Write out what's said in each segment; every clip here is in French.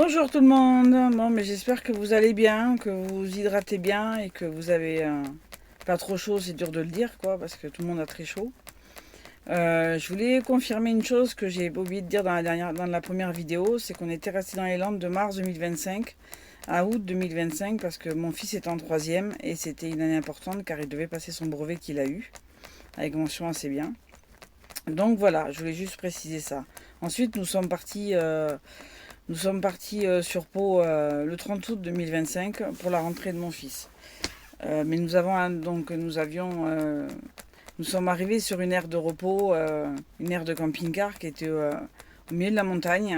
Bonjour tout le monde. Bon, mais j'espère que vous allez bien, que vous vous hydratez bien et que vous avez pas trop chaud. C'est dur de le dire, quoi, parce que tout le monde a très chaud. Je voulais confirmer une chose que j'ai oublié de dire dans la première vidéo, c'est qu'on était resté dans les Landes de mars 2025 à août 2025 parce que mon fils est en troisième et c'était une année importante car il devait passer son brevet qu'il a eu avec mention assez bien. Donc voilà, je voulais juste préciser ça. Ensuite, nous sommes partis sur Pau le 30 août 2025 pour la rentrée de mon fils. Mais nous sommes arrivés sur une aire de repos, une aire de camping-car qui était au milieu de la montagne,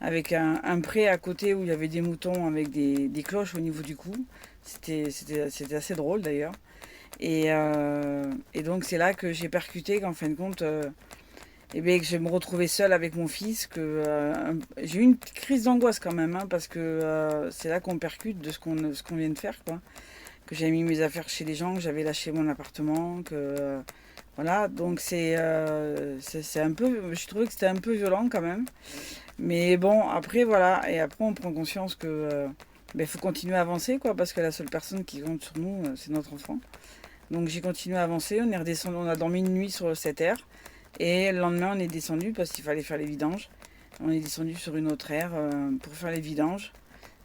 avec un pré à côté où il y avait des moutons avec des cloches au niveau du cou. C'était assez drôle d'ailleurs. Et donc c'est là que j'ai percuté qu'en fin de compte, et bien que je vais me retrouver seule avec mon fils, j'ai eu une petite crise d'angoisse quand même, hein, parce que c'est là qu'on percute de ce qu'on vient de faire, quoi. Que j'avais mis mes affaires chez les gens, que j'avais lâché mon appartement, voilà, donc c'est un peu, je trouvais que c'était un peu violent quand même. Mais bon, après voilà, et après on prend conscience que faut continuer à avancer, quoi, parce que la seule personne qui compte sur nous, c'est notre enfant. Donc j'ai continué à avancer, on est redescendu, on a dormi une nuit sur cette aire. Et le lendemain, on est descendu parce qu'il fallait faire les vidanges. On est descendu sur une autre aire pour faire les vidanges.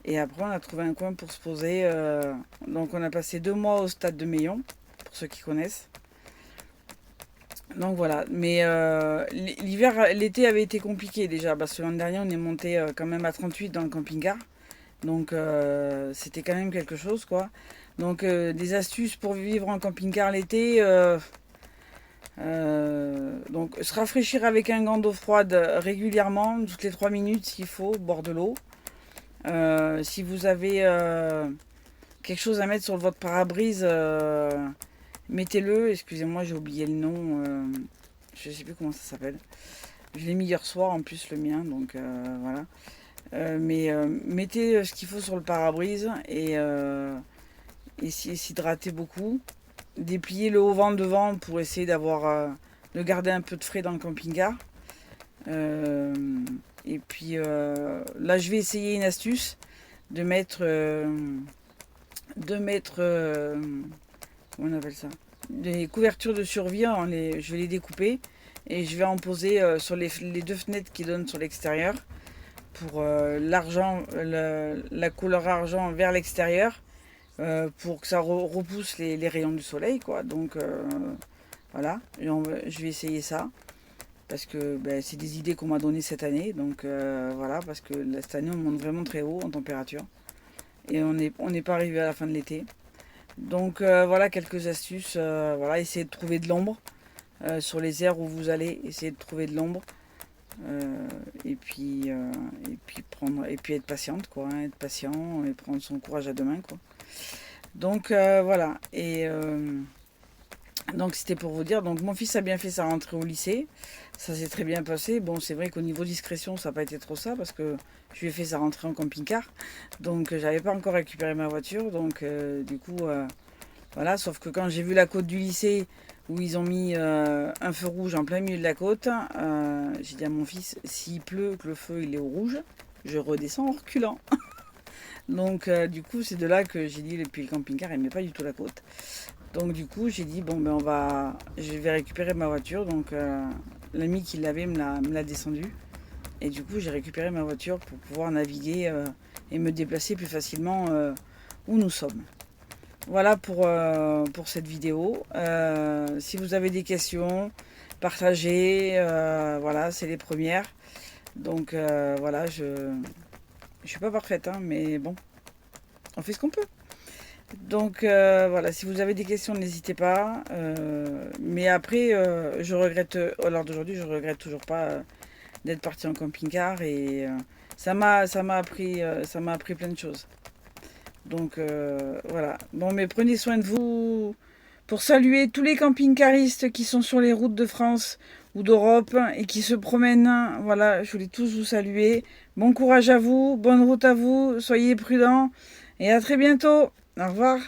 Et après, on a trouvé un coin pour se poser. Donc, on a passé 2 mois au stade de Meillon, pour ceux qui connaissent. Donc voilà. Mais l'été avait été compliqué déjà, parce que l'an dernier, on est monté quand même à 38 dans le camping-car. Donc, c'était quand même quelque chose, quoi. Donc, des astuces pour vivre en camping-car l'été. Donc se rafraîchir avec un gant d'eau froide régulièrement, toutes les 3 minutes s'il faut, au bord de l'eau. Si vous avez quelque chose à mettre sur votre pare-brise, mettez-le. Excusez-moi, j'ai oublié le nom. Je ne sais plus comment ça s'appelle. Je l'ai mis hier soir en plus le mien, donc voilà. Mais mettez ce qu'il faut sur le pare-brise et s'hydrater beaucoup. Déplier le haut-vent devant pour essayer de garder un peu de frais dans le camping-car. Euh, et puis là, je vais essayer une astuce de mettre, comment on appelle ça, des couvertures de survie. Je vais les découper et je vais en poser sur les deux fenêtres qui donnent sur l'extérieur pour la couleur argent vers l'extérieur pour que ça repousse les rayons du soleil, quoi. Donc voilà, je vais essayer ça parce que c'est des idées qu'on m'a données cette année. Donc voilà, parce que cette année on monte vraiment très haut en température et on n'est pas arrivé à la fin de l'été. Donc voilà quelques astuces. Voilà, essayez de trouver de l'ombre sur les aires où vous allez. Essayez de trouver de l'ombre. Et puis être patiente, quoi, hein, être patient et prendre son courage à deux mains, quoi. Donc voilà. Et donc c'était pour vous dire. Donc mon fils a bien fait sa rentrée au lycée. Ça s'est très bien passé. Bon, c'est vrai qu'au niveau discrétion, ça n'a pas été trop ça parce que je lui ai fait sa rentrée en camping-car. Donc j'avais pas encore récupéré ma voiture. Donc du coup, voilà. Sauf que quand j'ai vu la côte du lycée où ils ont mis un feu rouge en plein milieu de la côte, j'ai dit à mon fils, s'il pleut, que le feu il est au rouge, je redescends en reculant. Donc du coup, c'est de là que j'ai dit, puis le camping-car, il met pas du tout la côte. Donc du coup, j'ai dit, bon, je vais récupérer ma voiture. Donc l'ami qui l'avait me l'a descendu. Et du coup, j'ai récupéré ma voiture pour pouvoir naviguer et me déplacer plus facilement où nous sommes. Voilà pour cette vidéo. Si vous avez des questions, partagez. Voilà, c'est les premières. Donc voilà, je suis pas parfaite, hein, mais bon, on fait ce qu'on peut. Donc voilà, si vous avez des questions, n'hésitez pas. Mais après, je regrette, à l'heure d'aujourd'hui, je regrette toujours pas d'être partie en camping-car et ça m'a appris plein de choses. Donc voilà. Bon, mais prenez soin de vous. Pour saluer tous les camping-caristes qui sont sur les routes de France ou d'Europe et qui se promènent. Voilà, je voulais tous vous saluer. Bon courage à vous, bonne route à vous, soyez prudents et à très bientôt. Au revoir.